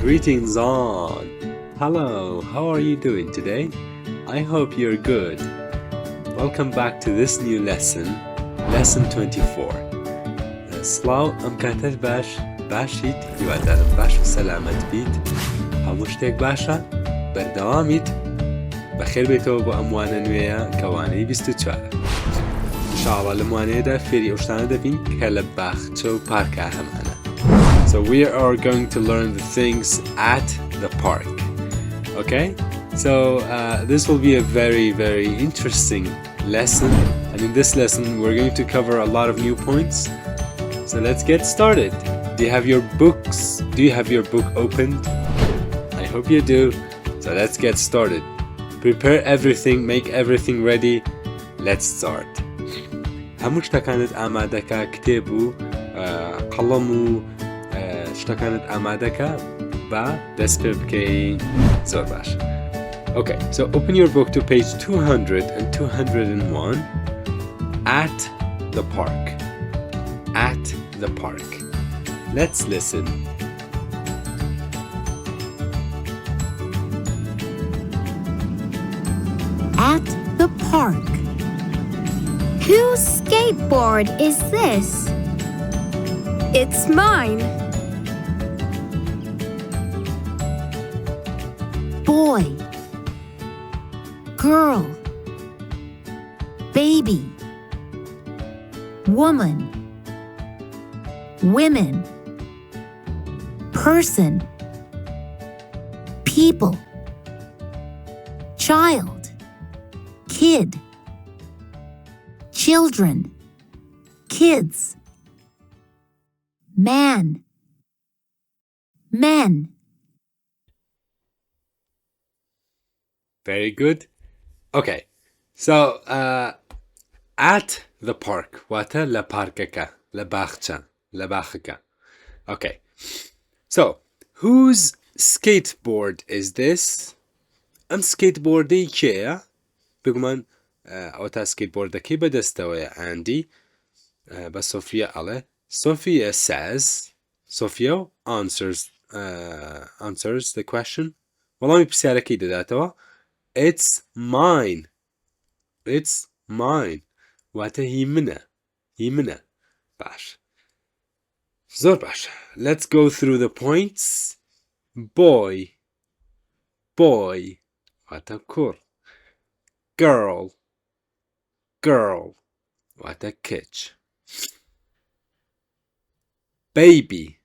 Greetings on! Hello, how are you doing today? I hope you're good. Welcome back to this new lesson, lesson 24. سڵاو ئەم کاتەش باشیت هیوادارم باش و سەلامەت بیت هەموو شتێک باشە بەردەوامیت بەخێر بێتەوە بۆ ئەم وانە نوێیە کە وانەی 24 انشاءالله لەم وانەیەدا فێری ئەو شتانە دەبین کە لە باخچە و پارکە هەمانە. So we are going to learn the things at the park. Okay? So this will be a very interesting lesson, and in this lesson we're going to cover a lot of new points. So let's get started. Do you have your books? Do you have your book opened? I hope you do. So let's get started. Prepare everything, make everything ready. Let's start. هەموو شتەکانت ئامادەکە کتێب و قەڵەم و شتەکانت ئامادەکە با دەست پێ بکەی زۆر باش. Okay, so open your book to page 200 and 201. At the park. At the park. Let's listen. At the park. Whose skateboard is this? It's mine. Boy, girl, baby, woman, women, person, people, child, kid, children, kids, man, men. Very good. Okay, so at the park. Wata la parkaka, la bakhcha, la bakhaka. Okay, so whose skateboard is this? Skateboardi kya? Bigman, auta skateboardaki badastawa Andy. But Sophia ale. Sophia says. Sophia answers the question. والله بسياركي داتوا. It's mine. It's mine. Wata himna. Bash. Zor bash. Let's go through the points. Boy. Wata kur. Girl. Wata kitch. Baby.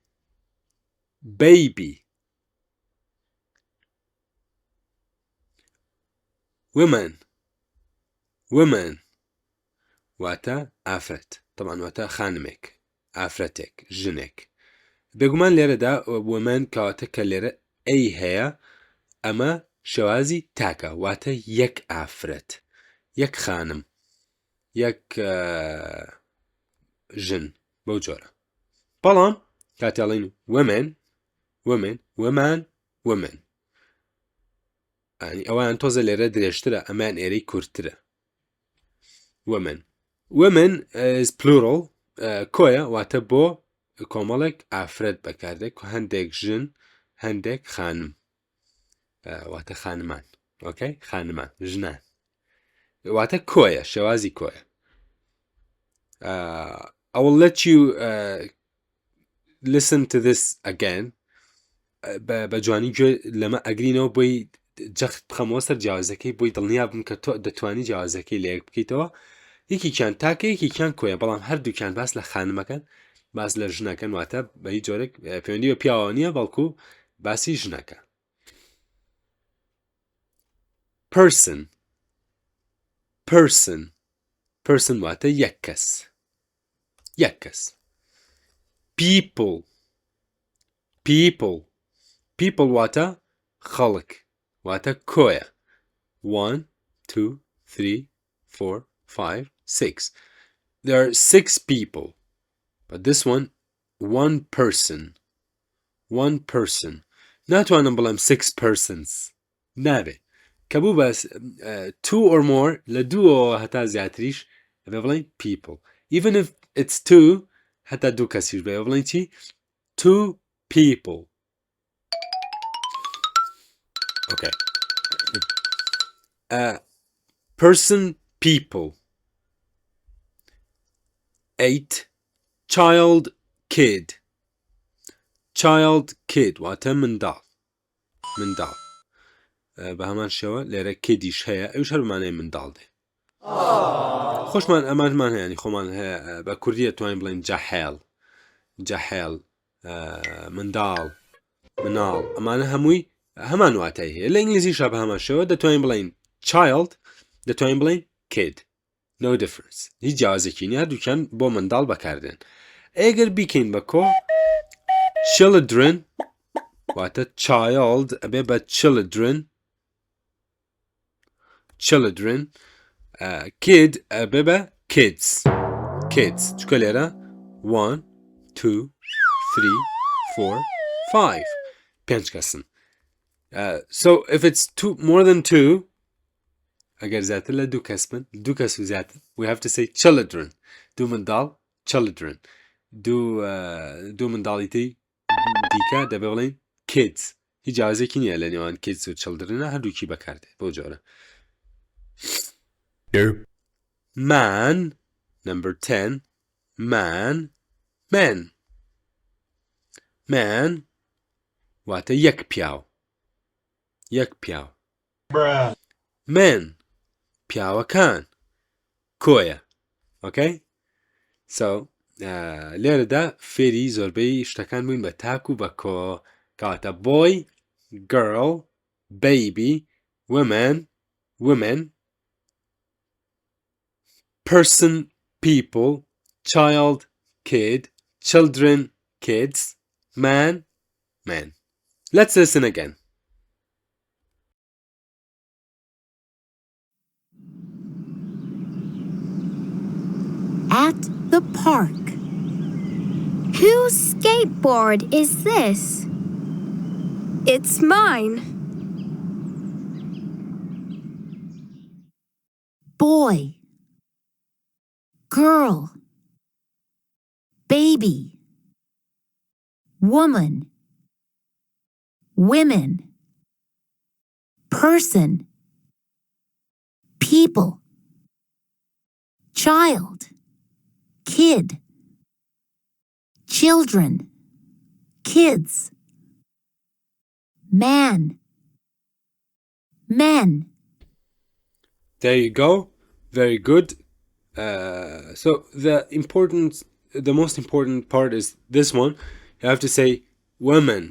Women. واتا عفرت طبعا واتا خانمك عفرتك جنك بيقومان ليرة دا women كواتا كالليرة اي هيا اما شوازي تاكا واتا يك عفرت يك خانم يك جن بوجورة بلام كاتالين women يعني اوان توزا ليرة دريشترا امان ايري كورترا women is plural كويا واتبو كومالك عفرت بكاردك وهندك جن هندك خانم واتا خانمان اوكي خانمان جنان واتا كويا شوازي كويا I will let you listen to this again بجواني جو لما اقرينو بوي جخت بخموستر جوازكي بوي دڵنیا بم کە تۆ دەتوانی جیاوازەکەی لێک بکەیتەوە یەکێکیان تاکە یەکێکیان کۆیە بەڵام هەردووکیان باس لە خانمەکەن باس لە ژنەکەن واتە بە هیچ جۆرێک پەیوەندی بە پیاوە نییە بەڵکو باسی ژنەکە. person واتە یەک کەس people واتە خەڵک واتە کۆیە 1 2 3 4 5 6 there are 6 people but this one person ناتوانم بڵێم 6 persons نابێ کەبوو بەس 2 or more لە دووەوە هەتا زیاتریش ئەبێ بڵێن people even if it's 2 هەتا دوو کەسیش بێ بڵێن چی 2 people Okay. Person, people. 8. Child, kid. Child, kid. واتە منداڵ. منداڵ. بە هەمان شێوە لێرە کێدیش هەیە ئەوش هەر بمانەیە منداڵ دێ. خۆشمان ئەمانمان هەیە ینی خۆمان هەیە بە کوردی دەتوانین بڵێین جەحێڵ جەحێڵ منداڵ مناڵ ئەمانە هەمووی هەمان واتای هەیە لە ئینگلیزیشا بە هەمان شێوە دەتوانین بڵێین child دەتوانین بڵێین kid no difference هیچ جیاوازێکی نیە دووکیان بۆ منداڵ بەکاردێن ئەگەر بیکەین بە کۆ children واتە child ئەبێ بە children kid ئەبێ بە kids چکە لێرە 1 2 3 4 5 5 کەسن so if it's more than 2 ئەگەر زیاتر لە دوو کەس بن دوو کەس و زیاتر we have to say children دوو منداڵ children دوو منداڵی دیکە دەبێ بڵێین kids هیچ جیاوازێکی نییە لە نێوان kids و children هەردووکی بەکاردێ بۆ جۆرە man number 10 man واتە یەک پیاو men پیاوەکان کۆیە okay so لێرەدا فێری زۆربەی شتەکان بووین بە تاک و بە کۆ کەواتە boy girl baby women person people child kid children kids man let's listen again. At the park. Whose skateboard is this? It's mine. Boy. Girl. Baby. Woman. Women. Person. People. Child. Kid. Children. Kids. Man. Men. There you go. Very good. So the most important part is this one. You have to say women.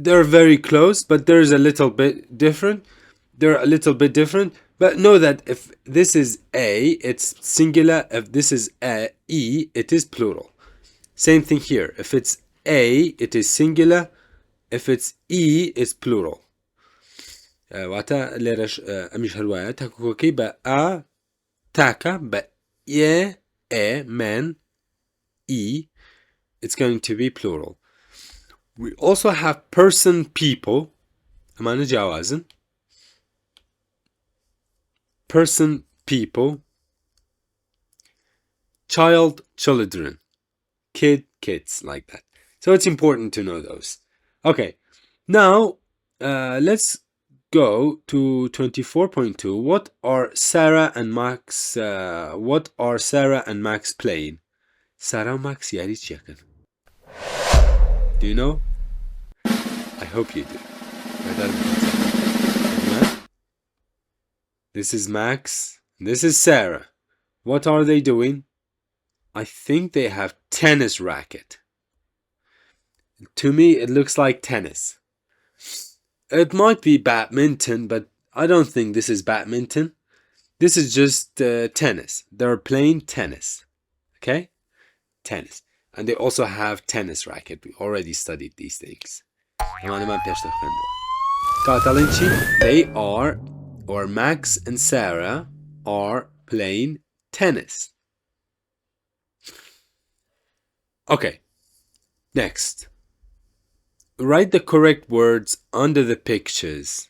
They're very close, but there's a little bit different. They're a little bit different. But know that if this is A, it's singular. If this is E, it is plural. Same thing here. If it's A, it is singular. If it's E, it's plural. واتا ليرش أميش هالوايا تاكوكي با تاكا با man E, it's going to be plural. We also have person people. أمانة جوازن. Person people. Child children. Kid kids, like that. So it's important to know those. Okay. Now let's go to 24.2. What are Sarah and Max playing? Sarah and Max یاری چی کن؟ Do you know? I hope you do. This is Max. This is Sarah. What are they doing? I think they have tennis racket. To me, it looks like tennis. It might be badminton, but I don't think this is badminton. This is just tennis. They're playing tennis. Okay? Tennis. And they also have tennis racket. We already studied these things. They are, or Max and Sarah are playing tennis. Okay. Next. Write the correct words under the pictures.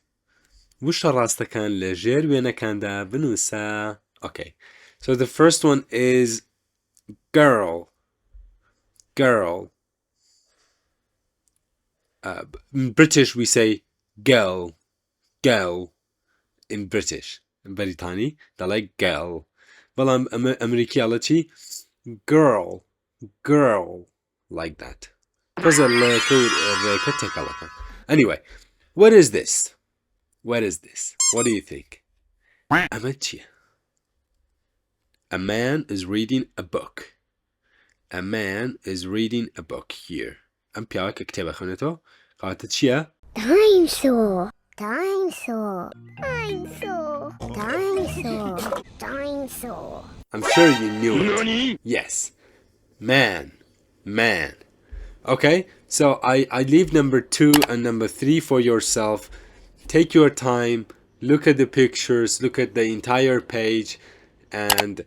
وش راستكان لجير وينكاندا بنوسا. Okay. So the first one is girl. In British we say girl, girl. In British, in Brittany, they like girl. Well, I'm American, girl, girl, like that. Anyway, what is this? What is this? What do you think? A man is reading a book. A man is reading a book here. I'm پیاوە کە کتێبە خوێنێتەوە. قاوەتە چییە؟ Dinosaur. Dinosaur. Dinosaur. Dinosaur. Dinosaur. I'm sure you knew it. Yes. Man. Man. Okay, so I leave number 2 and number 3 for yourself. Take your time, look at the pictures, look at the entire page, and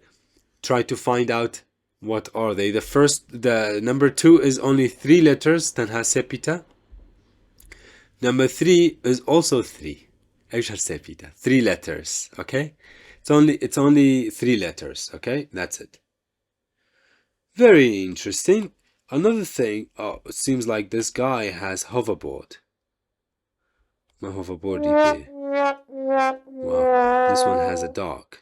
try to find out what are they. The number 2 is only 3 letters, تنها سپیتا. Number 3 is also 3. ايش هالسپیتا? 3 letters, okay? It's only 3 letters, okay? That's it. Very interesting. Another thing, it seems like this guy has hoverboard. My hoverboard. Wow, this one has a dog.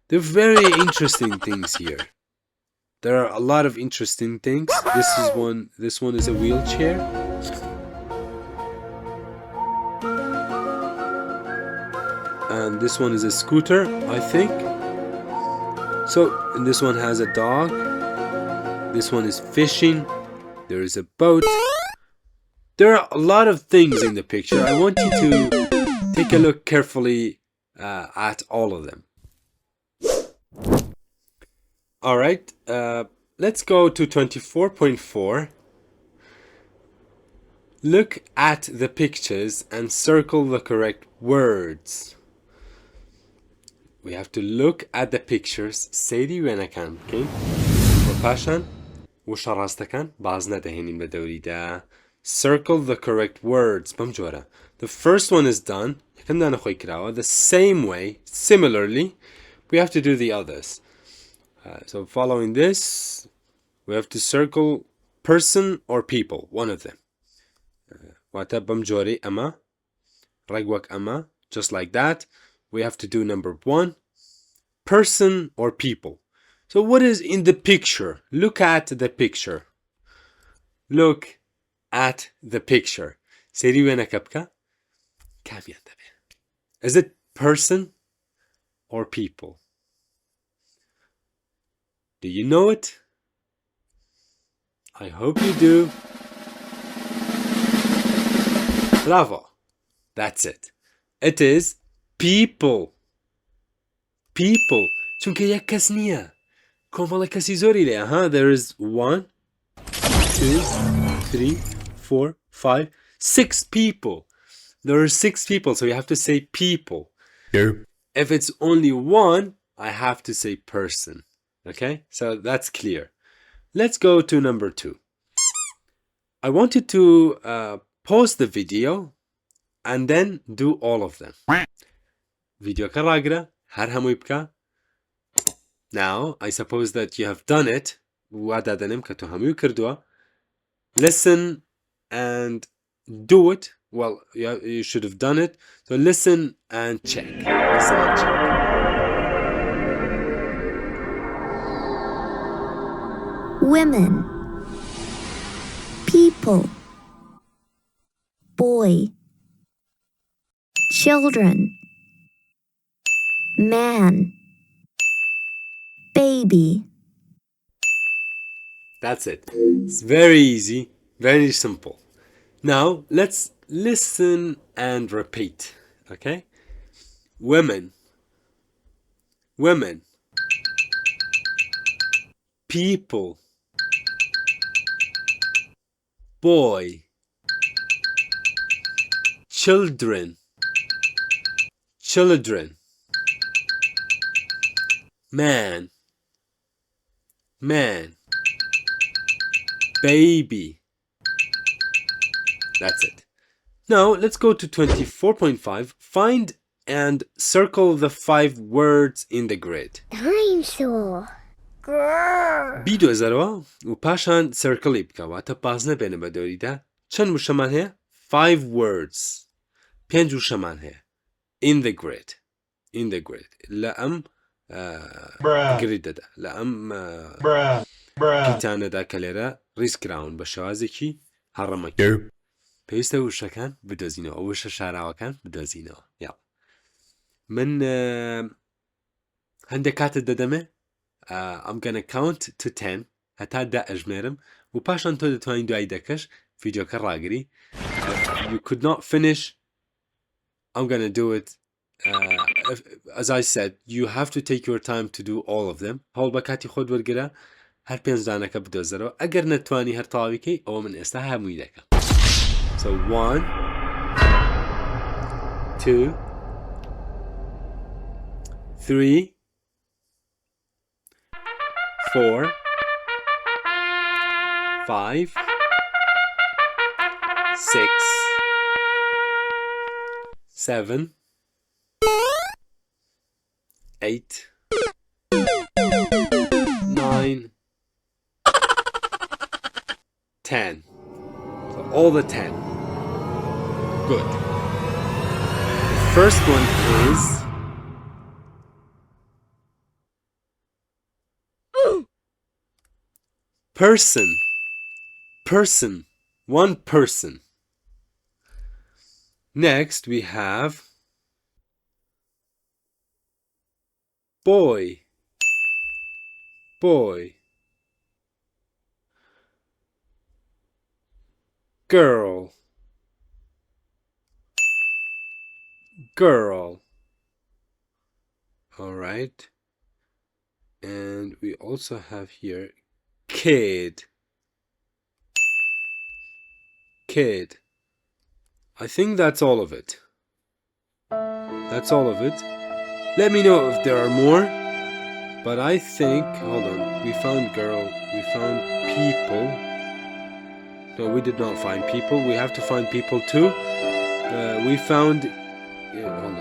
They're very interesting things here. There are a lot of interesting things. This one is a wheelchair. And this one is a scooter, I think. And this one has a dog. This one is fishing. There is a boat. There are a lot of things in the picture. I want you to take a look carefully at all of them. Alright, let's go to 24.4. Look at the pictures and circle the correct words. We have to look at the pictures. سيدي وانەکان بکەین. وپاشان وشە ڕاستەکان باز نەدەهێنین بە دەوریدا. Circle the correct words. بەم جۆرە. The first one is done. یەکەم دانەخۆی کراوە. The same way, similarly, we have to do the others. So following this, we have to circle person or people, one of them. واتە بەم جۆرەی ئەمە. ڕێک وەک ئەمە. Just like that. We have to do number 1. Person or people. So what is in the picture? Look at the picture. Look at the picture. سيري وينك بكا؟ كام ينتبه. Is it person or people? Do you know it? I hope you do. Bravo. That's it. It is people. People. چونکە یەک کەس نییە. کۆمەڵە کەسی زۆری لێیە. There is 1, 2, 3, 4, 5, 6 people. There are 6 people, so you have to say people. Yeah. If it's only 1, I have to say person. Okay? So that's clear. Let's go to number 2. I want you to pause the video and then do all of them. Video karagra, har hamuy bka. Now, I suppose that you have done it. Listen and do it. Well, you should have done it. So listen and check. Listen and check. Women. People. Boy. Children. Man. Baby. That's it. It's very easy, very simple. Now, let's listen and repeat. Okay? Women. Women. People. Boy. Children. Children. Man. Man. Baby. That's it. Now let's go to 24.5. Find and circle the 5 words in the grid. Dinosaur. Grrr. بیدۆزەرەوە و پاشان سرکڵی بکە واتە باز نەبێنە بە دەوریدا چەند وشەمان هەیە؟ 5 words. 5 وشەمان هەیە. In the grid. In the grid. لە ئەم گریدەدا. لە ئەم پیتانەدا کە لێرە ڕیزکراون بە شێوازێکی هەڕەمەکی. پێویستە وشەکان بدۆزینەوە. وشە شاراوەکان بدۆزینەوە. من هەندێک کاتت دەدەمێ. I'm gonna count to 10 هەتا 10 ئەژمێرم و پاشان تۆ دەتوانین دوای دەکەش ڤیدیۆکە ڕاگری. You could not finish. I'm gonna do it. As I said, you have to take your time to do all of them. هەوڵ بە کاتی خۆت وەرگرە هەر 5 دانەکە بدۆزەرەوە. ئەگەر نەتوانی هەر تەواویکەی ئەوە من ئێستا هەمووی دەکەم. So 1 2 3 4 5 6 7 8 9 10. So all the 10. Good. The first one is person. Person. One person. Next we have boy. Boy. Girl. Girl. All right. And we also have here kid. Kid. I think that's all of it. That's all of it. Let me know if there are more. But I think, hold on, we found girl, we found people. No, we did not find people. We have to find people too. We found, hold on,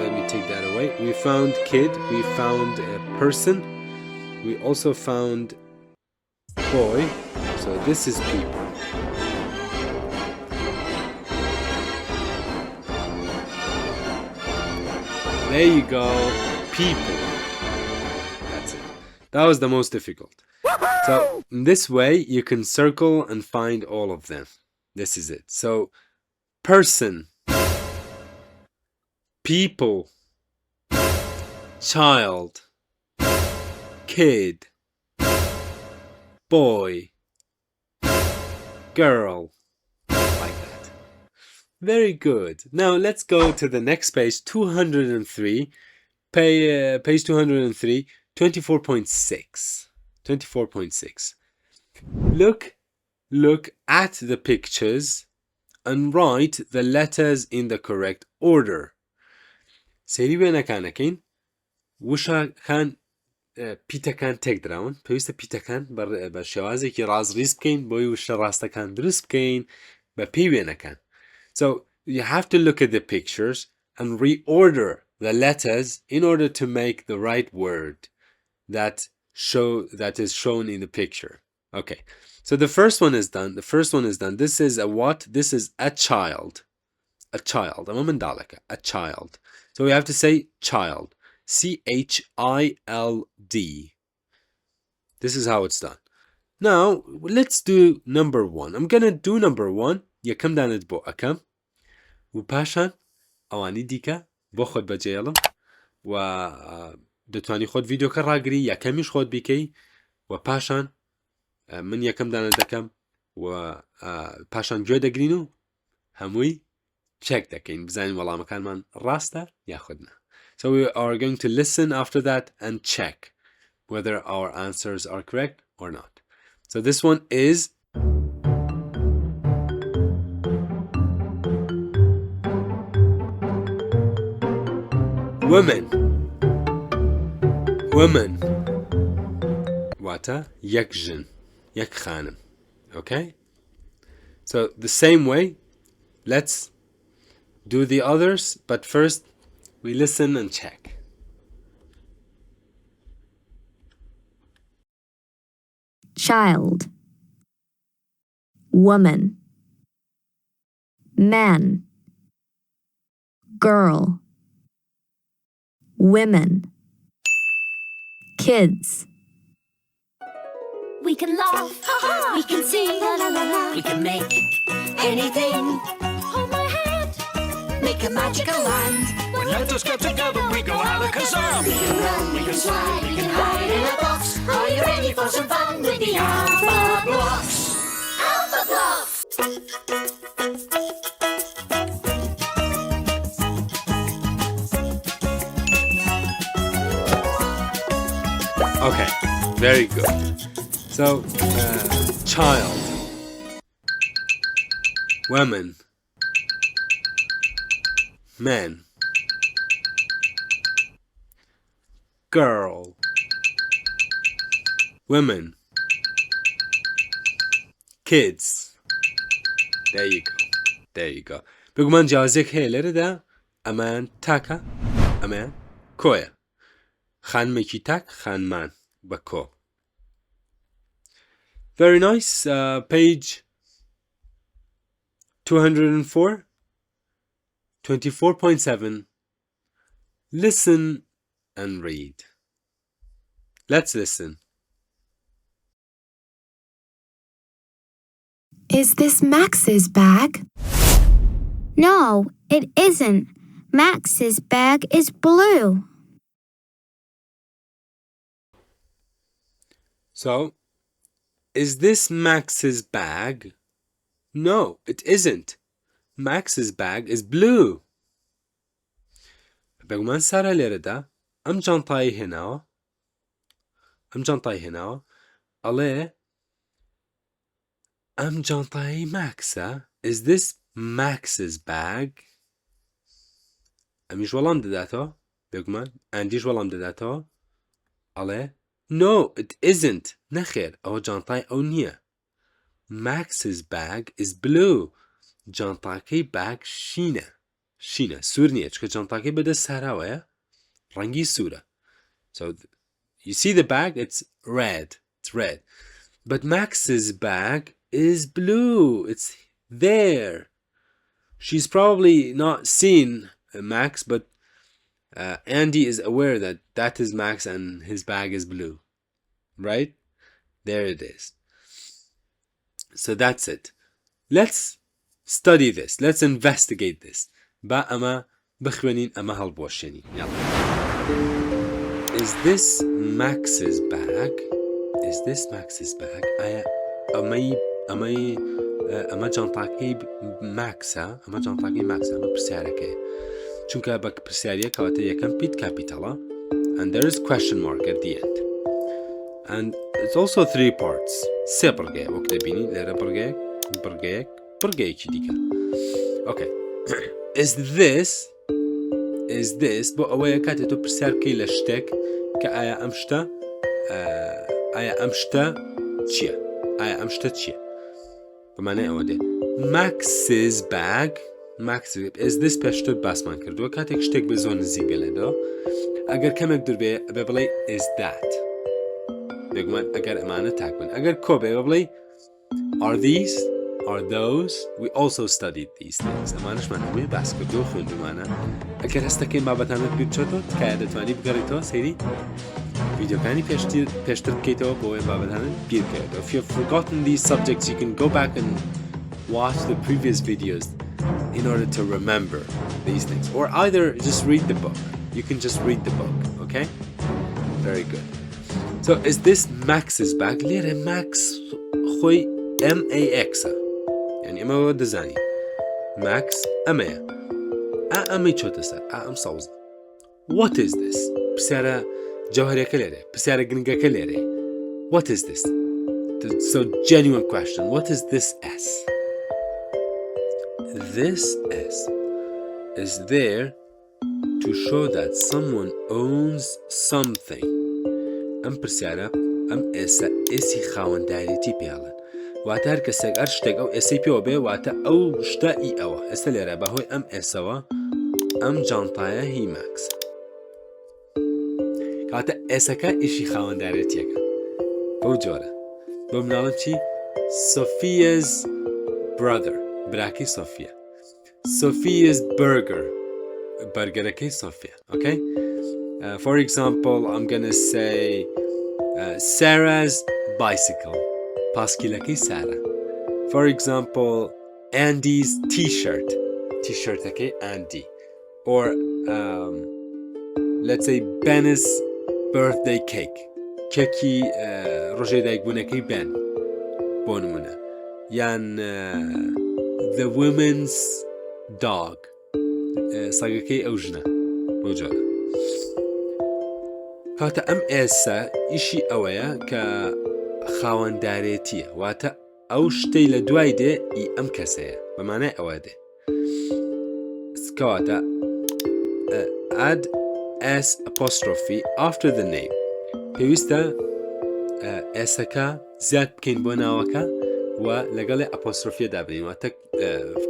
let me take that away. We found kid, we found a person. We also found boy. So this is people. There you go, people. That's it. That was the most difficult. So in this way, you can circle and find all of them. This is it. So person, people, child, kid, boy, girl, like that. Very good. Now let's go to the next page, 203, page 203, 24.6. 24.6. Look at the pictures and write the letters in the correct order. سەیری وێنەکانەکەین. وشەکان پیتەکان تێک دراون. پێویستە پیتەکان بە شێوازێکی ڕازریز بکەین بۆی وشە ڕاستەکان دروست بکەین بە پێی وێنەکان. So you have to look at the pictures and reorder the letters in order to make the right word that is shown in the picture. Okay, so the first one is done. The first one is done. This is a what? This is a child. A child. A child. So we have to say child. CHILD. This is how it's done. Now let's do number 1. I'm gonna do number 1. یەکەم دانت بۆ ئەەکەم و پاشان ئەوانی دیکە بۆ خۆت بەجێڵم و دەتوانی خۆت ڤیدیۆکە ڕاگری یەکەمیش خۆت بیکەی و پاشان من یەکەم دانە دەکەم و پاشان گوێ دەگرین و هەمووی چێک دەکەین بزانین وەڵامەکانمان ڕاستە یاخودنا. So we are going to listen after that and check whether our answers are correct or not. So this one is women. Women. Wata yek jin, yek khanim. Okay? So the same way, let's do the others, but first we listen and check. Child, woman, men, girl, women, kids. We can laugh, we can sing, we can make anything. Hold my hand, make a magical land. When let us get together, we go alakazam. We can run, we can slide, we can hide in a box. Are you ready for some fun with the Alpha Blocks? Alpha Blocks! Okay, very good. So, child, women, men, girl, women, kids. There you go. There you go. بگو من جازێک هەیە لێرەدا ئەمان تاکە ئەمان کۆیە خانمێکی تاک خانمان بە کۆ. Very nice. Page 204, 24.7. Listen and read. Let's listen. Is this Max's bag? No, it isn't. Max's bag is blue. So, is this Max's bag? No, it isn't. Max's bag is blue. بگو من سارا لێرەدا ئەم جانتایی هێناوە ئەڵێ ئەم جانتایی ماکسە. Is this Max's bag? ئەمیش وەڵام دەداتەوە بێگومان ئەندیش وەڵام دەداتەوە ئەڵێ No, it isn't. نەخێر ئەوە جانتای ئەو نییە. Max's bag is blue. جانتاکەی باگ شینە سوور نییە چکە جانتاکەی بەدە ساراوەیە ڕەنگی سوورە. So you see the bag, it's red. But Max's bag is blue. It's there. She's probably not seen Max, but Andy is aware that that is Max and his bag is blue. Right? There it is. So that's it. Let's study this. Let's investigate this. با أما بخوانين أما هالبوشيني. يلا. Is this Max's bag? Is this Max's bag? أما جانتاكي ماكسا أما برسياركي. چونکە بە پرسیاریە کەواتە یەکەم پیت کاپیتاڵە and there is question mark at the end and it's also 3 parts. 3 بڕگەیە وەک دەبینی لێرە بڕگەیەکی دیکە. Okay. Is this بۆ ئەوەیە کاتێ تۆ پرسیار بکەی لە شتێک کە ئایا ئەم شتە چییە بەمانای ئەوە دێ Max's bag. Is this پێشتر باسمان کردووە کاتێک شتێک بە زۆر نزیک بێڵێدەوە ئەگەر کەمێک دوور بێ بێ بڵێ is that بێگومان ئەگەر ئەمانە تاک بن ئەگەر کۆ بێ بڵێ are these are those. We also studied these things. ئەمانشمان هەمووی باس کردووە خوێندومانە. ئەگەر هەستەکەی بابەتانت بیر چۆتەوە تکایە دەتوانی بگەڕێتەوە سەیری ڤیدیۆکانی پێشتر بکەیتەوە بۆ ئەوەی بابەتانت بیر بکەیتەوە. If you've forgotten these subjects you can go back and watch the previous videos in order to remember these things, or either just read the book. You can just read the book. Okay, very good. So is this Max's bag? ليرة Max خوي MAX يعني ما هو دزاني Max أمية أمي شو تسر أم صوز. What is this? بسيارة جوهرية كليرة بسيارة جنجا كليرة. What is this? So genuine question. What is this S? This S is there to show that someone owns something. پرسیارە ئەم ئێسی خاوەندارێتی پێڵن واتە هەر کەسێک هەر شتێک ئەو ئێسەی پێوە بێ واتە ئەو شتە ئی ئەوە. ئێستا لێرە بەهۆی ئەم ئێسەوە ئەم جانتایە هی ماکس کاتە ئێسەکە ئیشی خاوەندارێتیەکە بەو جۆرە. بۆ مناڵم چی؟ Sophia's brother براکی سۆفیە. Sophia's burger. Burgerەکەی Sophia. Okay? For example, I'm gonna say Sarah's bicycle. Paskilەکەی Sarah. For example, Andy's t-shirt. T-shirtەkەی Andy. Or let's say Ben's birthday cake. کێکی ڕۆژەی دایکبوونەکەی Ben. بۆ نمونە. یان the woman's dog. ساگەکەی ئەو ژنە. بۆ جۆرە. کاتە ئەم ئێسا ئیشی ئەوەیە کە خاوەندارێتیە. واتە ئەو شتەی لە دوای دێ ئەم کەسەیە. بەمانای ئەوە دێ. کەواتە add s apostrophe after the name. پێویستە ئێسەکە زیاد بکەین بۆ ناوەکە و لەگەڵی ئەپۆسترۆفیە دابنین. واتە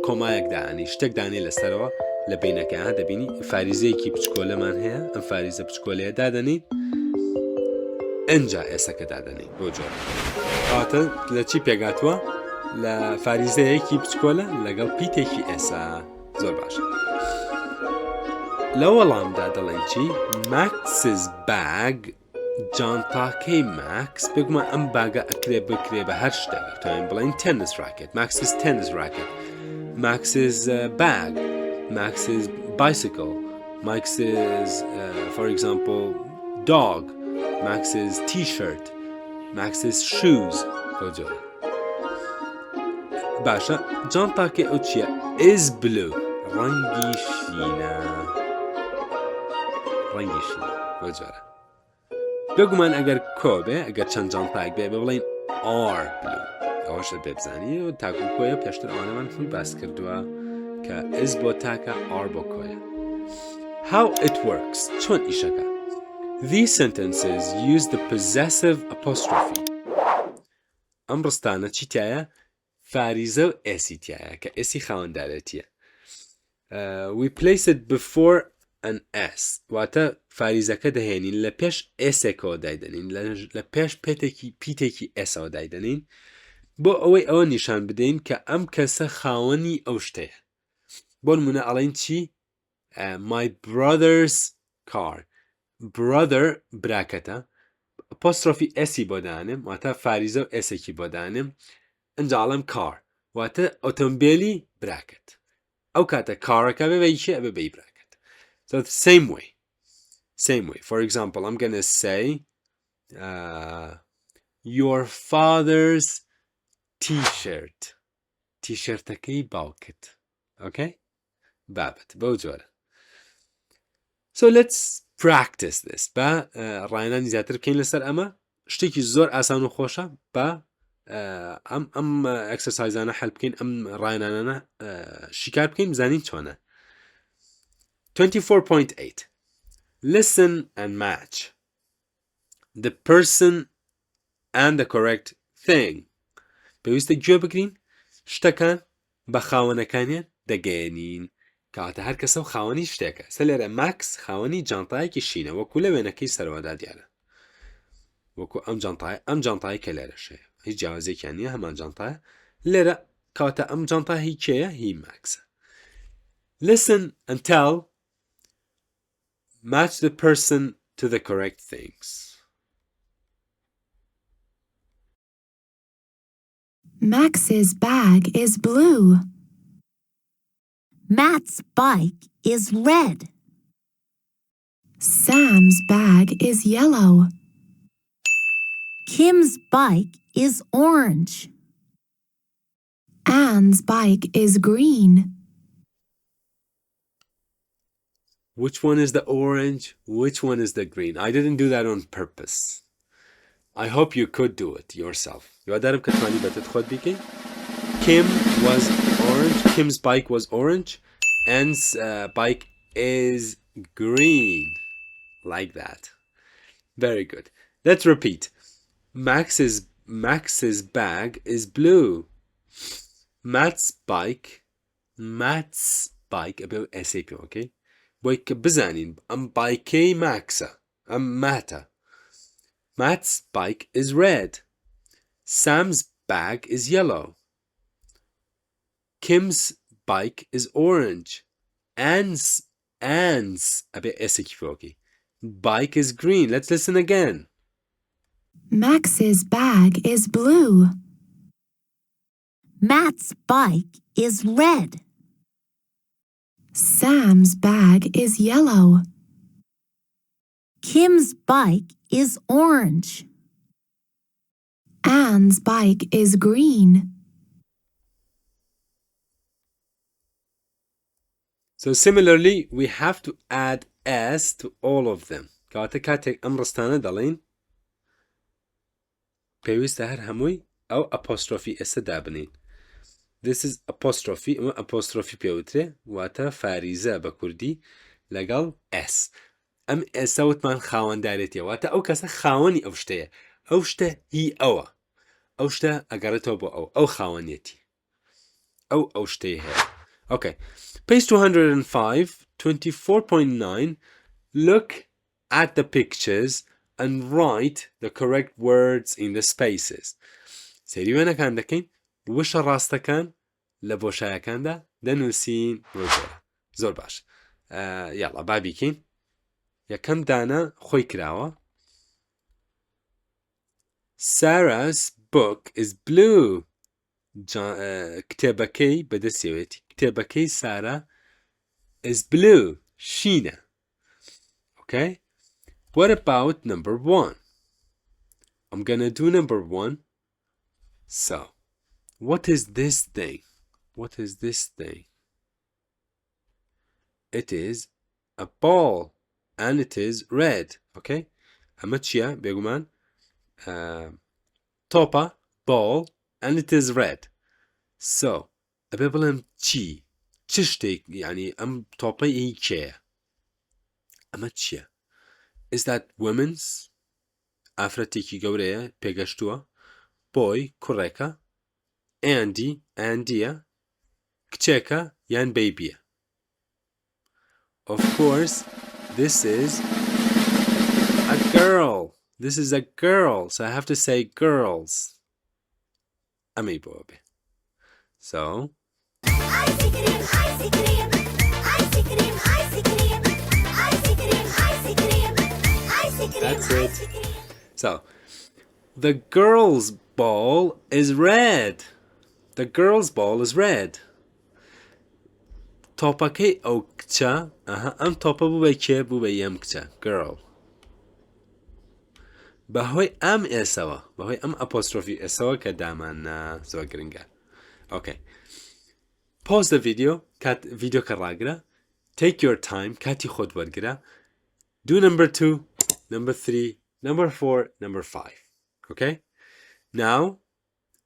کۆمایەک داهانی شتێک دانی لەسەرەوە لە بینەکە دەبینی فاریزەیەکی بچکۆلەمان هەیە. ئەم فاریزە بچکۆلەیە دادەنین ئەنجا ئێسەکە دادەنین بۆ جۆرە. کەواتە لە چی پێگاتووە؟ لە فاریزەیەکی بچکۆلە لەگەڵ پیتێکی ئێسا. زۆر باشە. لە وەڵامدا دەڵێن چی؟ Max's bag. جانتاکەی ماکس بگومە ئەم باگە ئەکرێ بکرێ بە هەر شتێک. تایم بڵین tennis racket. Max's tennis racket. Max's bag. Max's bicycle. Max's for example dog. Max's t-shirt. Max's shoes. بۆجۆرە. باشە جانتاکەی ئەو چییە؟ is blue. ڕەنگی شینە. ڕەنگی شینە بۆجۆرە. بگومان ئەگەر کۆ بێ ئەگەر چەند جانتاک بێ بڵین are blue. ئەوەش بێ بزانی و تاکو کۆیە پێشتر ئەوانەمان خۆی باس کردووە کە is بۆ تاکە are بۆ کۆیە. How it works. چۆن ئیشەکە؟ These sentences use the possessive apostrophe. ئەم ڕستانە چی تایە؟ فاریزە و ئێسی تایە کە ئێسی خاوەندارێتیە. We place it before an s. واتە فاریزەکە دەهێنین لە پێش ئێسێکەوە دایدەنین لە پێش پیتێکی ئێسەوە دایدەنین بۆ ئەوەی ئەوە نیشان بدەین کە ئەم کەسە خاوەنی ئەو شتەیە. بۆ نمونە ئەڵێن چی؟ My brother's car. Brother براکەتە ئەپۆسترۆفی ئێسی بۆ دانم واتە فاریزە و ئێسێکی بۆ دانم ئەنجا ئەڵێم کار واتە ئۆتۆمبیلی براکەت. ئەو کاتە کارەکە بێ چی ئەبێ بەی براکەت. So the same way. For example, I'm going to say your father's t-shirt. T-shirtەkەی باوکت. Okay? بابەت بەو جۆرە. So let's practice this. با ڕاینانی زیاتر بکەین لەسەر ئەمە. شتێکی زۆر ئاسان و خۆشە. با ئەم ئەکسەرسایزانە حەل بکەین ئەم ڕاینانانە شیکار بکەین بزانین چۆنە. 24.8. Listen and match the person and the correct thing. پێویستە گوێ بگرین شتەکان بە خاوەنەکانیان دەگەێنین کەواتە هەر کەسە و خاوەنی شتێکە. سە لێرە ماکس خاوەنی جانتایەکی شینە وەکو لە وێنەکەی سەرەوەدا دیارە وەکو ئەم جانتای کە لێرەشەیە هیچ جیاوازێکیان نییە هەمان جانتایە لێرە کەواتە ئەم جانتا هی کێیە؟ هی ماکسە. Listen and tell. Match the person to the correct things. Max's bag is blue. Matt's bike is red. Sam's bag is yellow. Kim's bike is orange. Anne's bike is green. Which one is the orange? Which one is the green? I didn't do that on purpose. I hope you could do it yourself. یادارم کە توانی بەتت خۆت بیکەی. Kim was orange. Kim's bike was orange. Anne's bike is green. Like that. Very good. Let's repeat. Max's bag is blue. Matt's bike about SAP, okay? بۆیکە بزانین ئەم بایکەی ماکسە ئەم ماتە. Matt's bike is red. Sam's bag is yellow. Kim's bike is orange. Anne's a bit esekifoki. Bike is green. Let's listen again. Max's bag is blue. Matt's bike is red. Sam's bag is yellow. Kim's bike is orange. Anne's bike is green. So similarly, we have to add s to all of them. کاتە کاتێک ئەم ڕستانە دەڵێن پێویستە هەر هەمووی ئەو ئەپۆسترۆفی ئێستا دابنین. This is apostrophe ئەمە ئەپۆسترۆفی پێوترێ واتە فاریزە بە کوردی لەگەڵ s. ئەم ئێستا وتمان خاوەندارێتیە واتە ئەو کەسە خاوەنی ئەو شتەیە. ئەو شتە هی ئەوە. ئەو شتە ئەگەڕێتەوە بۆ ئەو خاوەنیەتی. ئەو شتەی هەیە. Okay. Page 205, 24.9. Look at the pictures and write the correct words in the spaces. سەیری وێنەکان دەکەین وشە ڕاستەکان لە بۆشایەکاندا دەنووسین بۆ جۆرە. زۆر باش. یاڵا با بیکەین. یەکەم دانە خۆی کراوە. Sarah's book is blue. کتێبەکەی بەدەستێوێتی. کتێبەکەی سارا is blue. شینە. Okay? What about number 1? I'm gonna do number 1. So, what is this thing? What is this thing? It is a ball and it is red. Okay? ئەمە چییە بێگومان؟ تۆپە ball and it is red. So, ئەبێ بڵێم چی؟ چ شتێک یعنی ئەم تۆپەی هی کێیە؟ ئەمە چییە؟ Is that women's? ئافرەتێکی گەورەیە پێگەشتووە بۆی کوڕێکە ئەندیە کچێکە یان بەیبیە. Of course, this is a girl. This is a girl. So I have to say girls. ئەمەی بۆ بێ. So that's it. So the girls' ball is red. The girls' ball is red. تۆپەکەی ئەو کچە ئەم تۆپە بوو بە کێ بوو بە یەم کچە girl. بەهۆی ئەم ئێسەوە بەهۆی ئەم ئەپۆسترۆفی ئێسەوە کە دامانە زۆر گرنگە. Okay. Pause the video. Video کە ڕاگرە. Take your time. کاتی خۆت وەرگرە. Do number 2, number 3, number 4, number 5. Okay? Now,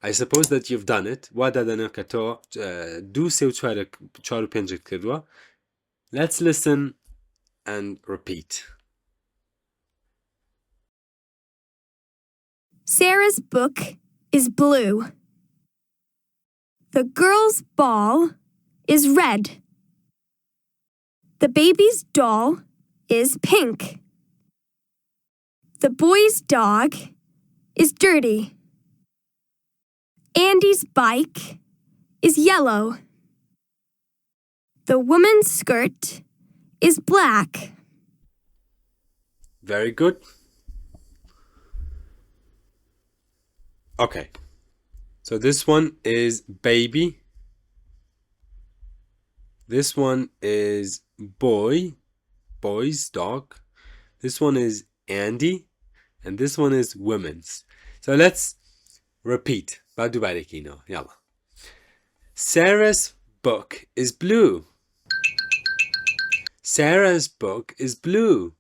I suppose that you've done it. وا دادەنە کە تۆ 2 3 و 4 و 5 کردووە. Let's listen and repeat. Sarah's book is blue. The girl's ball is red. The baby's doll is pink. The boy's dog is dirty. Andy's bike is yellow. The woman's skirt is black. Very good. Okay. So this one is baby. This one is boy's dog. This one is Andy. And this one is women's. So let's repeat. Yalla. Sarah's book is blue. Sarah's book is blue.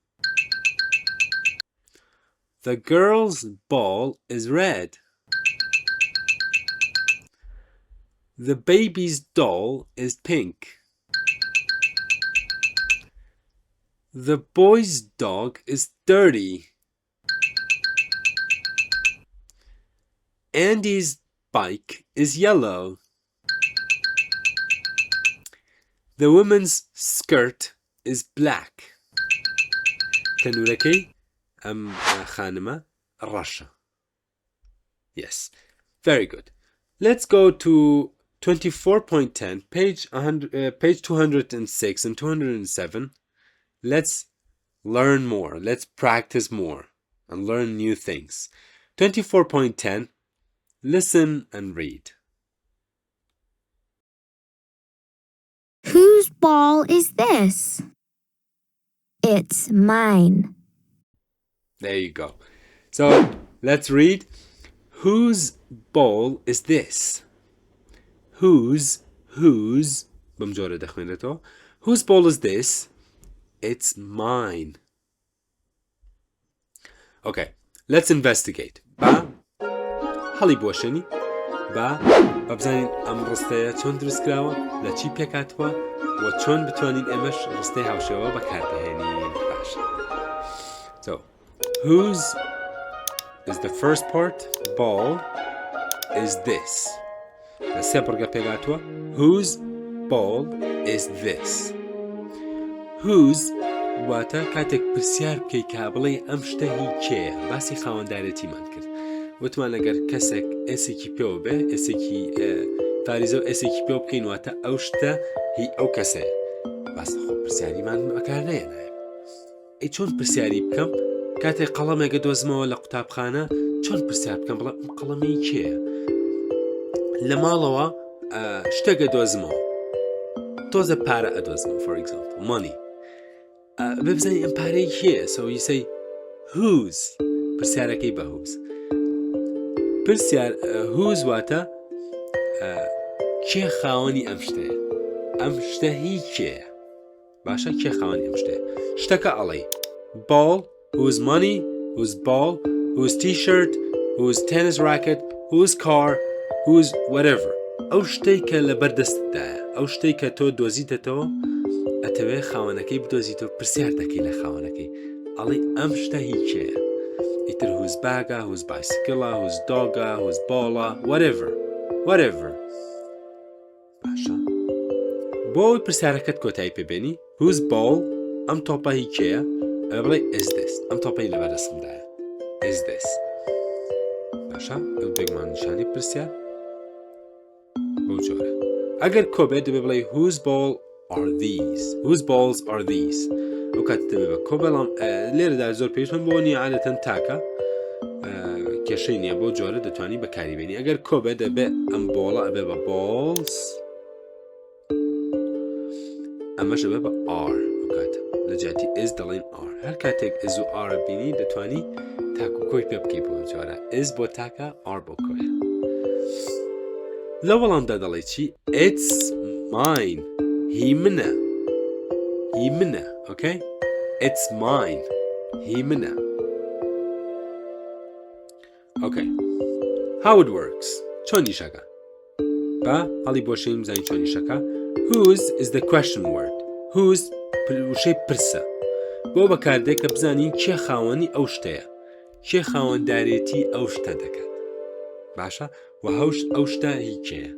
The girl's ball is red. The baby's doll is pink. The boy's dog is dirty. Andy's bike is yellow. The woman's skirt is black. تنوركي خانمة رشا. Yes, very good. Let's go to 24.10, page 206 and 207. Let's learn more. Let's practice more and learn new things. 24.10, listen and read. Whose ball is this? It's mine. There you go. So let's read. Whose ball is this? Whose بمجرد دخمنته. Whose ball is this? It's mine. Okay, let's investigate. با حالی بوشنی با ببزانین ام رستەیە چۆن دروست کراوە لە چی پێکاتوە و چۆن بتوانین ئێمەش رستەی هاوشێوە بەکاربهێنین باش. So, whose is the first part? Ball is this. لە سێ پڕگە پێکاتوە. Whose ball is this? Whose واتە کاتێک پرسیار بکەی کا بڵێ ئەم شتە هی کێیە باسی خاوەندارێتیمان کرد. وتمان ئەگەر کەسێک ئێسێکی پێوە بێ ئێسێکی فاریزە و ئێسێکی پێوە بکەین واتە ئەو شتە هی ئەو کەسەیە. باس خۆ پرسیاریمان بەکار نێنایە. ئەی چۆن پرسیاری بکەم کاتێک قەڵەمێکە دۆزمەوە لە قوتابخانە چۆن پرسیار بکەم بڵێ ئەم قەڵەمەی کێیە؟ لە ماڵەوە شتێکە دۆزمەوە تۆزە پارە ئەدۆزمەوە for example money. ببزانی ئەم پارەی کێیە؟ so you say whose پرسیارەکەی بە whose. پرسیار whose واتە کێ خاوەنی ئەم شتەیە؟ ئەم شتە هی کێیە؟ باشە کێ خاوەنی ئەم شتەیە؟ شتەکە ئەڵێ ball, whose money, whose ball, whose t-shirt, whose tennis racket, whose car, whose whatever. ئەو شتەی کە لە بەردەستدایە ئەو شتەی کە تۆ دۆزیتەتەوە ئەتەوێ خاوەنەکەی بدۆزیتەوە پرسیار دەکەی لە خاوەنەکەی ئەڵێ ئەم شتە هی کێیە؟ ئیتر whose bagە whose bicycleە whose dogە whose ballە whatever. باشە بۆ ئەوی پرسیارەکەت کۆتایی پێبێنی whose ball ئەم تۆپە هی کێیە؟ ئەوێ بڵێ is this. ئەم تۆپەی لە بەردەستمدایە is this. باشە ئەو دێگمان نیشانی پرسیار بەو جۆرە. ئەگەر کۆبێت دەبێ بڵێ whose ball are these? Whose balls are these? ئەو کات دەبێ بە کۆ بەڵام لێرەدا زۆر پێویستمان بۆ نیە عادەتەن تاکە کێشەی نییە بۆ جۆرە دەتوانی بەکاریبێنی. ئەگەر کۆبێت دەبێ ئەم بۆڵە ئەبێ بە balls ئەمەش ئەبێ بە r ئەو کاتە لە جیاتی is دەڵێن r. هەر کاتێک is و r بینی دەتوانی تاک و کۆی پێ بکەی بۆ جۆرە is بۆ تاکە r بۆ کۆیە. لە وەڵامدا دەڵێ چی؟ it's mine. هی منە okay? It's mine. هی منە. Okay. How it works. چۆنیشەکە. با هەڵی بۆشەی بزانین چۆنیشەکە. Whose is the question word. Whose وشەی پرسە. بۆ بەکاردێک کە بزانین کێ خاوەنی ئەو شتەیە. کێ خاوەندارێتی ئەو شتە دەکات. باشە؟ و ئەو شتە هی کێیە.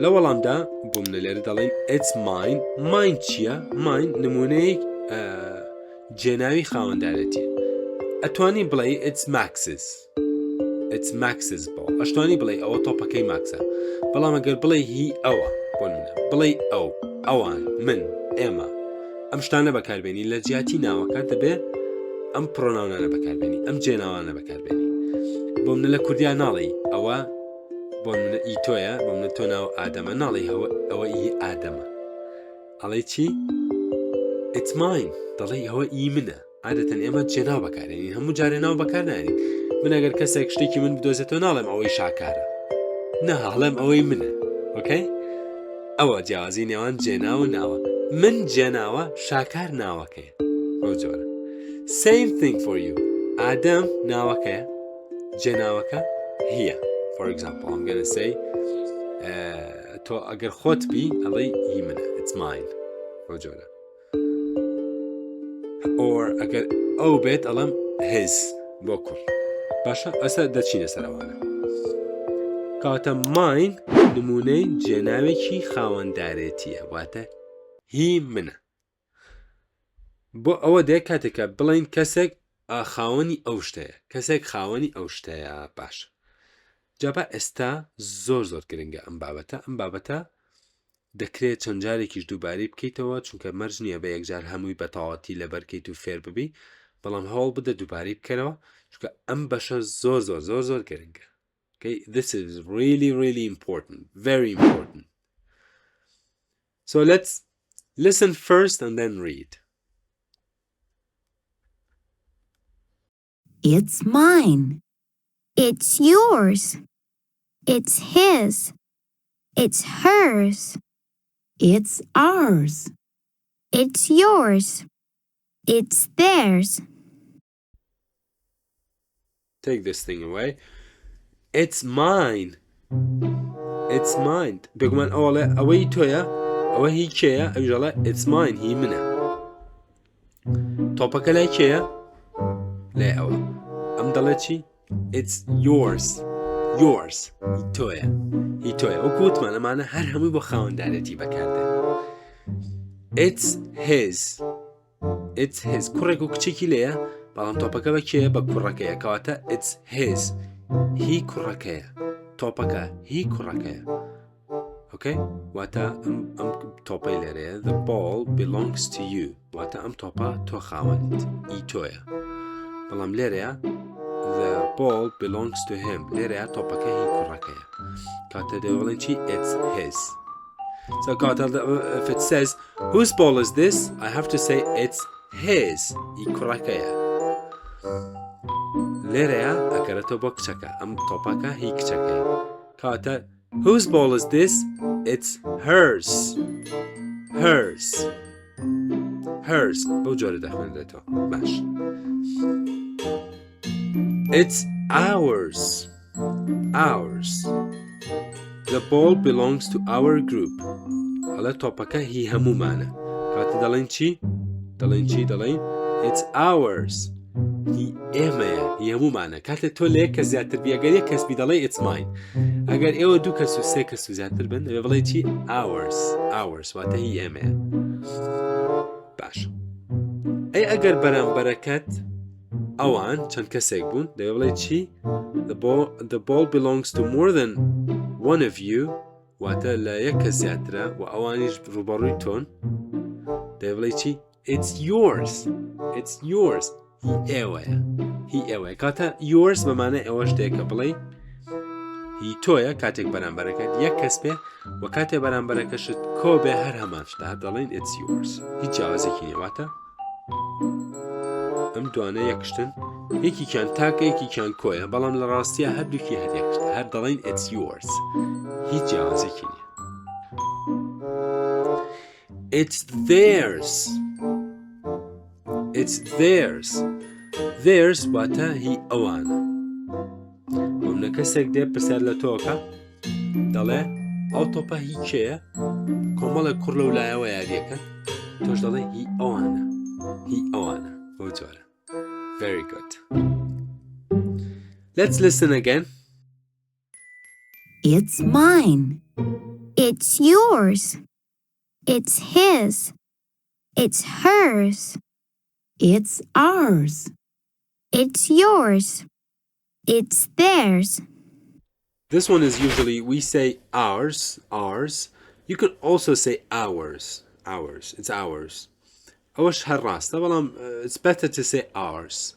لە وەڵامدا بۆ منە لێرە دەڵێن it's mine. mine چییە؟ mine نمونەیەک جێناوی خاوەندارێتی. ئەتوانی بڵێ it's Max's ball. ئەشتوانی بڵێ ئەوە تۆپەکەی ماکسە. بەڵام ئەگەر بڵێ هی ئەوە بۆ منە بڵێ ئەوان من ئێمە ئەم شتانە بەکاربێنی لە جیاتی ناوەکە دەبێ ئەم پرۆناونانە بەکاربێنی ئەم جێناوانە بەکاربێنی. بۆ منە لە کوردیان ناڵێ ئەوە بۆ منە ئی تۆیە بۆ منە تۆ ناو ئادەمە ناڵێ ئەوە ئی ئادەمە ئەڵێ چی؟ it's mine. دەڵێ ئەوە ئی منە. عادەتەن ئێمە جێناو بەکارێنین هەموو جارێ ناو بەکارنانین. من ئەگەر کەسێک شتێکی من بدۆزێتەوە ناڵێم ئەوەی شاکارە نە هەڵێم ئەوەی منە. ئۆکەی؟ ئەوە جیاوازی نێوان جێناو و ناوە. من جێناوە شاکار ناوەکەیە بەو جۆرە. same thing for you. ئادەم ناوەکەیە جێناوەکە هیە. for example I'm gonna say تۆ ئەگەر خۆت بی ئەڵێی هی منە it's mine بەو جۆرە. or ئەگەر ئەو بێت ئەڵێم his بۆ کوڕ. باشە ئەسا دەچینە سەرەوانە. کاتە mine نمونەی جێناوێکی خاوەندارێتیە واتە هی منە. بۆ ئەوە دێ کاتێکە بڵین کەسێک خاوەنی ئەو شتەیە کەسێک خاوەنی ئەو شتەیە. باش جابە ئێستا زۆر گرنگە ئەم بابەتە دەکرێت چەند جارێکیش دووبارەی بکەیتەوە چونکە مەرج نییە بە یەکجار هەمووی بە تەواوەتی لەبەرکەیت و فێر ببی بەڵام هەوڵ بدە دووبارەی بکەنەوە چونکە ئەم بەشە زۆر گرنگە. Okay, this is really important, very important. So let's listen first and then read. It's mine. It's yours. It's his. It's hers. It's ours. It's yours. It's theirs. Take this thing away. It's mine. It's mine. بگومان ئەوەی تۆیە ئەوە هی کێیە ئەوژەڵە it's mine هی منە. تۆپەکە لای کێیە لای ئەوە ئەم دەڵێ چی it's yours هی تۆیە وەکو وتمان ئەمانە هەر هەمووی بۆ خاوەندارێتی بەکاردێن. it's his کوڕێک و کچێکی لێیە بەڵام تۆپەکە بە کێیە بە کوڕەکەیە کەواتە it's his هی کوڕەکەیە تۆپەکە هی کوڕەکەیە. Okay? واتە ئەم تۆپەی لێرەیە the ball belongs to you واتە ئەم تۆپە تۆ خاوەنیت هی تۆیە بەڵام لێرەیە the ball belongs to him لێرەیە تۆپەکە هی کوڕەکەیە کاتە دەوڵێن چی it's his. So if it says whose ball is this I have to say it's his هی کوڕەکەیە. لێرەیە ئەگەرێتەوە بۆ کچەکە ئەم تۆپەکە هی کچەکەیە کاتە whose ball is this it's hers بەو جۆرە دەخوێنرێتەوە باش. it's ours the ball belongs to our group هەڵە تۆپەکە هی هەموومانە کاتە دەڵێن چی دەڵێن it's ours هی ئێمەیە هی هەموومانە کاتە تۆ لێ کە زیاتر بیەگەر یەک کەس بی دەڵێ it's mine ئەگەر ئێوە دوو کەس و سێ کەس و زیاتر بن دەبێ بڵێ چی ours واتە هی ئێمەیە. باش ئەی ئەگەر بەرامبەرەکەت ئەوان چەند کەسێک بوون دەبێ بڵێ چی the ball belongs to more than one of you واتە لە یەک کەس زیاترە و ئەوانیش ڕوبەڕووی تۆن دەبێ بڵێ چی it's yours هی ئێوەیە کاتە yours بەمانە ئێوە شتێکە بڵێ هی تۆیە کاتێک بەرامبەرەکەت یەک کەس بێ و کاتێک بەرامبەرەکەشت کۆ بێ هەر هەمان شتە دەڵێن it's yours هیچ جیاوازێکی نێواتە ئەم دوانە یەکشتن یەکیان تاکە یەکیان کۆیە بەڵام لە ڕاستیە هەردووکی هەر یەکشتە هەر دەڵێن it's yours هیچ جیاوازێکی نییە. it's theirs واتە هی ئەوانە بۆمنە کەسێک دێ پرسیار لە تۆکە دەڵێ ئەو تۆپە هی کێیە کۆمەڵێک کوڕ لەو لایەوە یاریەکەن تۆش دەڵێ هی ئەوانە بۆ جۆرە. very good. Let's listen again. It's mine. It's yours. It's his. It's hers. It's ours. It's yours. It's theirs. This one is usually we say ours. You can also say ours. It's ours. أوش هالراستة بلام it's better to say ours.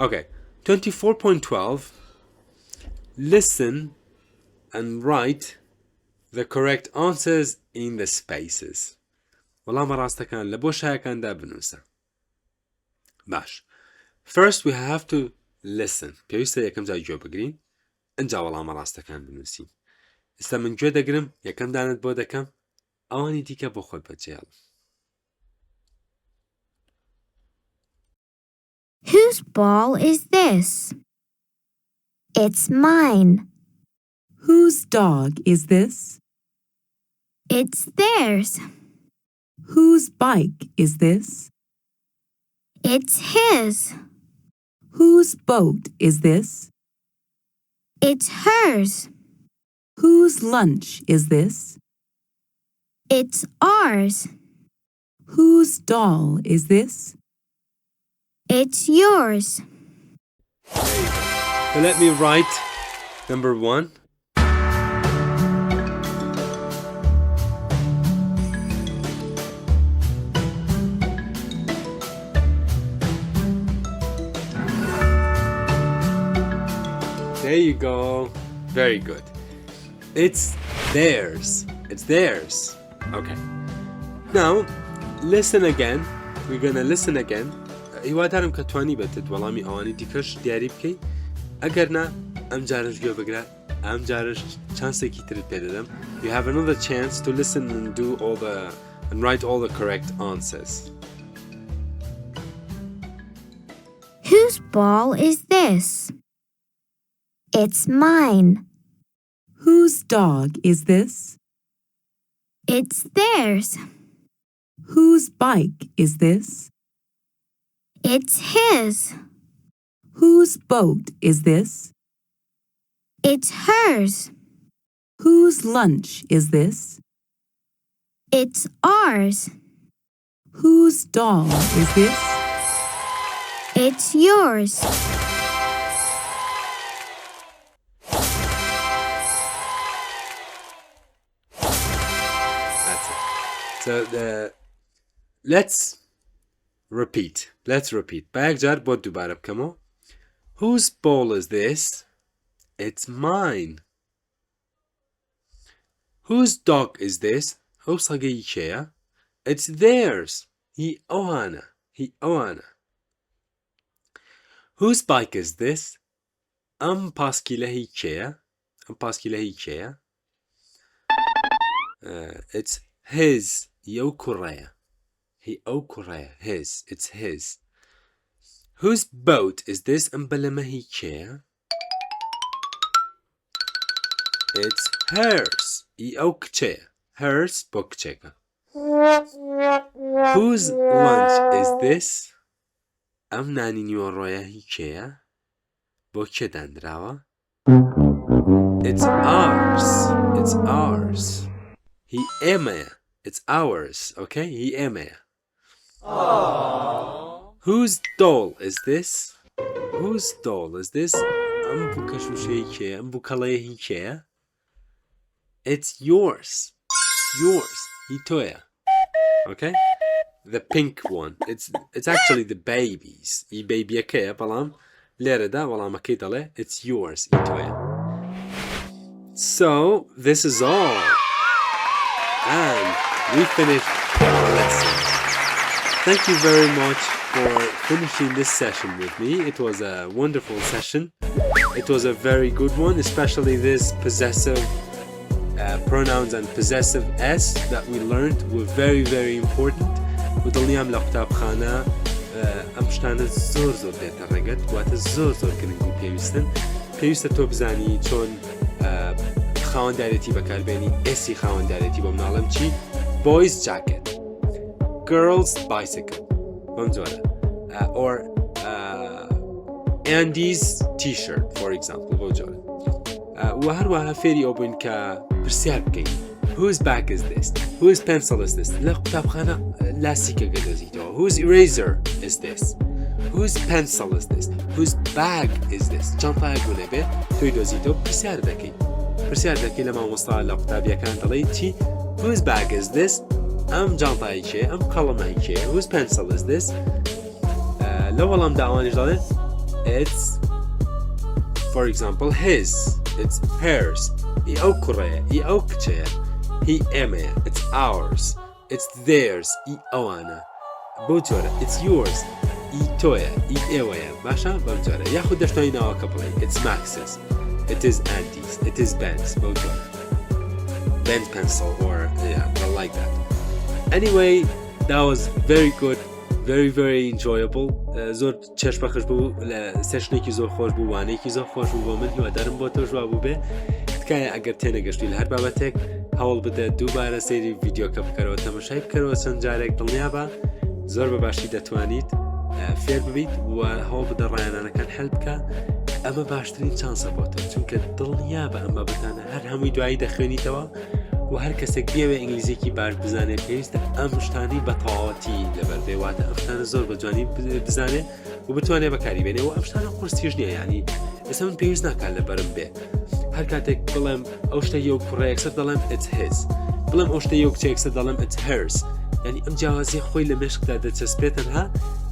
Okay, 24.12. Listen and write the correct answers in the spaces. وەڵامە ڕاستەکان لە بۆ شایەکاندا بنووسە. باش. First we have to listen. پێویستە یەکەم جای گوێ بگرین ئەنجا وەڵامە ڕاستەکان بنووسین. ئێستا من گوێ دەگرم یەکەم دانت بۆ دەکەم ئەوانی دیکە بۆ خۆت بەجێڵ. Whose ball is this? It's mine. Whose dog is this? It's theirs. Whose bike is this? It's his. Whose boat is this? It's hers. Whose lunch is this? It's ours. Whose doll is this? It's yours. So let me write number 1. There you go. Very good. It's theirs. It's theirs. Okay. Now, listen again. We're gonna listen again. هیوادارم کە توانی بێتت وەڵامی ئەوانی دیکەش دیاری بکەیت. ئەگەر نا ئەم جارش گوێ بگرە، ئەم جارش چانسێکی ترت پێ دەدەم. You have another chance to listen and do and write all the correct answers. Whose ball is this? It's mine. Whose dog is this? It's theirs. Whose bike is this? It's his. Whose boat is this? It's hers. Whose lunch is this? It's ours. Whose doll is this? It's yours. That's it. So let's repeat. Let's repeat. باید جار بود دوباره بکەمەوە. Whose ball is this? It's mine. Whose dog is this? ئەو سەگەی کێیە؟ It's theirs. هی ئەوانە. هی ئەوانە. Whose bike is this? ئەم پاسکیلە هی کێیە؟ ئەم پاسکیلە هی کێیە؟ It's his. هی ئەو کوڕەیە. هی ئەو کوڕەیە. His. It's his. Whose boat is this? ئەم بەلەمە هی کێیە؟ It's hers. هی ئەو کچەیە. Hers بۆ کچێکە. Whose lunch is this? ئەم نانی نیوەڕۆیە هی کێیە؟ بۆ کێ دانراوە؟ It's ours. It's ours. هی ئێمەیە. It's ours. Okay? هی ئێمەیە. Whose doll is this? Whose doll is this? ئەم بوو کەشوشەی کێیە؟ ئەم بوو کەڵەیە هی کێیە؟ It's yours. It's yours. هی تۆیە. Okay? The pink one. It's actually the baby's. هی بەیبیەکەیە بەڵام لێرەدا وەڵامەکەی دەڵێ It's yours. هی تۆیە. So, this is all. And we finished our lesson. Thank you very much for finishing this session with me. It was a wonderful session. It was a very good one, especially this possessive pronouns and possessive S that we learned were very, very important. ودڵنیام لە قوتابخانە ئەم شتانە زۆر زۆر دێتە ڕێگەت واتە زۆر زۆر گرنگ و پێویستە تۆ بزانی چۆن خاوەندارێتی بەکاربێنی ئێسی خاوەندارێتی بۆ مناڵم چی؟ Boys jacket, girls bicycle بەم جۆرە or Andy's t-shirt for example بۆ جۆرە و هەروەها فێری ئەو بووین کە پرسیار بکەین Whose bag is this? Whose pencil is this? لە قوتابخانە لاستیکە گەدەزیتەوە Whose eraser is this? Whose pencil is this? Whose bag is this? جانتایەک بوو نەبێ تۆی دۆزیتەوە پرسیار دەکەی لە مامۆستا لە قوتابیەکان دەڵێی چی Whose bag is this? ئەم جانتایی کێ ئەم قەڵەمای کێ Whose pencil is this? لە وەڵامدا ئەوانیش دەڵێن It's for example his It's hers هی ئەو کوڕەیە هی ئەو کچەیە هی ئێمەیە It's ours It's theirs هی ئەوانە بۆ جۆرە It's yours هی تۆیە هی ئێوەیە باشە بەم جۆرە یاخود دەشتۆی ناوەکە بڵێن It's Max's It is Andy's It is Ben's بۆ جۆرە Ben's pencil or yeah like that Anyway that was very good very very enjoyable زۆر چێشبەخش بوو لە سێشنێکی زۆر خۆش بوو وانەیەکی زۆر خۆش بوو بۆ من هیوادارم بۆ تۆ جواب بوو بێ تکایە ئەگەر تێنەگەشتی لە هەر بابەتێک هەوڵ بدە دووبارە سەیری ڤیدیۆکە بکەرەوە تەماشای بکەرەوە چەند جارێک دڵنیا بە زۆر بەباشی دەتوانیت فێر ببیت و هەوڵ بدە ڕایانانەکان هەل بکە ئەمە باشترین چانسە بۆ تۆ چونکە دڵنیا بە ئەم بابەتانە هەر هەمووی دوایی دەخوێنیتەوە و هەر کەسێک بێوێ ئینگلیزیێکی باش بزانێت پێویستە ئەم شتانی بە تەواوەتی لەبەر بێواتە ئەم شتانە زۆر بە جوانی بزانێت و بتوانێت بەکاری بێنێ و ئەم شتانە قورسیش نییە یعنی ئێستا من پێویست ناکات لەبەرم بێ هەر کاتێک بڵێم ئەو شتە یەک کوڕەیەکسەر دەڵێم it's his بڵێم ئەو شتە یەک کچێکسەر دەڵێم it's hers یعنی ئەم جیاوازیە خۆی لە مێشکدا دەچەسپێتەنها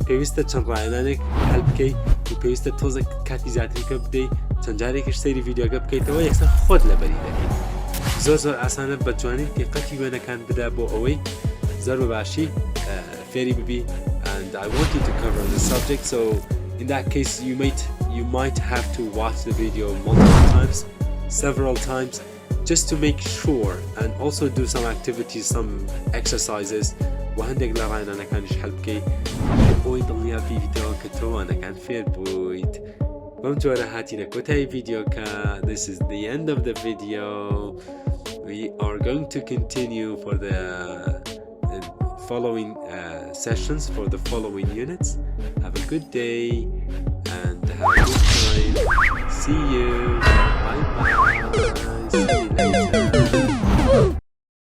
پێویستە چەند ڕایەنانێک هەل بکەیت و پێویستە تۆزە کاتی زیاتریکە بدەیت چەند جارێکیش سەیری ڤیدیۆگە بکەیتەوە یەکسەر خۆت لەبەری دەکەیت زۆر ئاسانە بە جوانی دقەتی وێنەکان بدا بۆ ئەوەی زۆر بەباشی فێری ببی and I want you to cover the subject so in that case you might have to watch the video multiple times several times just to make sure and also do some activities some exercises وهندێک لە ڕایەنانەکانیش هەل بکەیت بۆی دڵنیا بیتەوە کە تۆوانەکان فێر بوویت بەم جۆرە هاتینە کۆتایی ڤیدیۆکە this is the end of the video we are going to continue for the following sessions for the following units have a good day and have a good time see you bye bye see you later